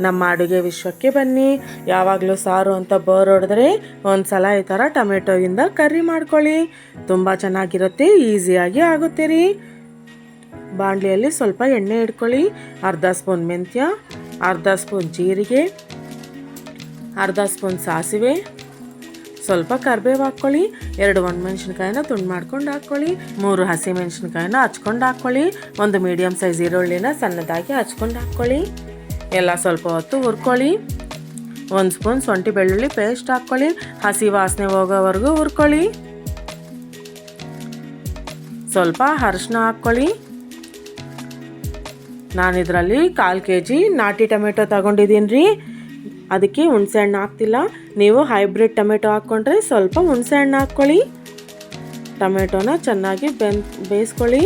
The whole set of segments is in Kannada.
ನಮ್ಮ ಅಡುಗೆ ವಿಶ್ವಕ್ಕೆ ಬನ್ನಿ. ಯಾವಾಗಲೂ ಸಾರು ಅಂತ ಬೋರ್ ಹೊಡೆದ್ರೆ ಒಂದು ಸಲ ಈ ಥರ ಟೊಮೆಟೊಯಿಂದ ಕರ್ರಿ ಮಾಡ್ಕೊಳ್ಳಿ. ತುಂಬ ಚೆನ್ನಾಗಿರುತ್ತೆ, ಈಸಿಯಾಗಿ ಆಗುತ್ತೆ ರೀ. ಬಾಣಲಿಯಲ್ಲಿ ಸ್ವಲ್ಪ ಎಣ್ಣೆ ಇಟ್ಕೊಳ್ಳಿ. ಅರ್ಧ ಸ್ಪೂನ್ ಮೆಂತ್ಯ, ಅರ್ಧ ಸ್ಪೂನ್ ಜೀರಿಗೆ, ಅರ್ಧ ಸ್ಪೂನ್ ಸಾಸಿವೆ, ಸ್ವಲ್ಪ ಕರಿಬೇವು ಹಾಕ್ಕೊಳ್ಳಿ. 2 ಒಣಮೆಣ್ಸಿನ್ಕಾಯಿನ ತುಂಡು ಮಾಡ್ಕೊಂಡು ಹಾಕ್ಕೊಳ್ಳಿ. 3 ಹಸಿಮೆಣ್ಸಿನ್ಕಾಯಿನ ಹಚ್ಕೊಂಡು ಹಾಕ್ಕೊಳ್ಳಿ. 1 ಮೀಡಿಯಮ್ ಸೈಜ್ ಈರುಳ್ಳಿನ ಸಣ್ಣದಾಗಿ ಹಚ್ಕೊಂಡು ಹಾಕ್ಕೊಳ್ಳಿ. ಎಲ್ಲ ಸ್ವಲ್ಪ ಹೊತ್ತು ಹುರ್ಕೊಳ್ಳಿ. 1 ಸ್ಪೂನ್ ಶುಂಠಿ ಬೆಳ್ಳುಳ್ಳಿ ಪೇಸ್ಟ್ ಹಾಕ್ಕೊಳ್ಳಿ. ಹಸಿ ವಾಸನೆ ಹೋಗೋವರೆಗೂ ಹುರ್ಕೊಳ್ಳಿ. ಸ್ವಲ್ಪ ಅರಿಶಿನ ಹಾಕ್ಕೊಳ್ಳಿ. ನಾನು ಇದರಲ್ಲಿ 1/4 kg ನಾಟಿ ಟೊಮೆಟೊ ತಗೊಂಡಿದ್ದೀನಿ ರೀ. ಅದಕ್ಕೆ ಹುಣಸೆ ಹಣ್ಣು ಹಾಕ್ತಿಲ್ಲ. ನೀವು ಹೈಬ್ರಿಡ್ ಟೊಮೆಟೊ ಹಾಕ್ಕೊಂಡ್ರೆ ಸ್ವಲ್ಪ ಹುಣಸೆ ಹಣ್ಣು ಹಾಕ್ಕೊಳ್ಳಿ. ಟೊಮೆಟೊನ ಚೆನ್ನಾಗಿ ಬೇಯಿಸ್ಕೊಳ್ಳಿ.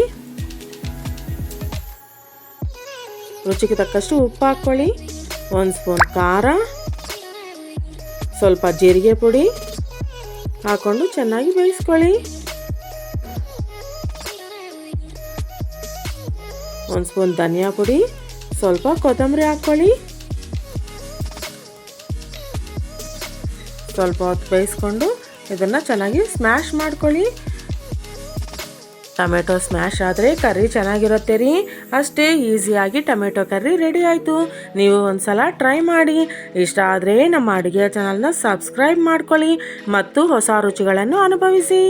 ರುಚಿಗೆ ತಕ್ಕಷ್ಟು ಉಪ್ಪು ಹಾಕ್ಕೊಳ್ಳಿ. 1 ಸ್ಪೂನ್ ಖಾರ, ಸ್ವಲ್ಪ ಜೀರಿಗೆ ಪುಡಿ ಹಾಕ್ಕೊಂಡು ಚೆನ್ನಾಗಿ ಬೇಯಿಸ್ಕೊಳ್ಳಿ. 1 ಸ್ಪೂನ್ ಧನಿಯಾ ಪುಡಿ, ಸ್ವಲ್ಪ ಕೊತ್ತಂಬರಿ ಹಾಕ್ಕೊಳ್ಳಿ. ಸ್ವಲ್ಪ ಹೊತ್ತು ಬೇಯಿಸ್ಕೊಂಡು ಇದನ್ನು ಚೆನ್ನಾಗಿ ಸ್ಮ್ಯಾಶ್ ಮಾಡ್ಕೊಳ್ಳಿ. ಟೊಮೆಟೊ ಸ್ಮ್ಯಾಶ್ ಆದರೆ ಕರ್ರಿ ಚೆನ್ನಾಗಿರುತ್ತೆ ರೀ. ಅಷ್ಟೇ ಈಸಿಯಾಗಿ ಟೊಮೆಟೊ ಕರ್ರಿ ರೆಡಿ ಆಯಿತು. ನೀವು ಒಂದು ಸಲ ಟ್ರೈ ಮಾಡಿ. ಇಷ್ಟ ಆದರೆ ನಮ್ಮ ಅಡುಗೆ ಚಾನಲ್ನ ಸಬ್ಸ್ಕ್ರೈಬ್ ಮಾಡ್ಕೊಳ್ಳಿ ಮತ್ತು ಹೊಸ ರುಚಿಗಳನ್ನು ಅನುಭವಿಸಿ.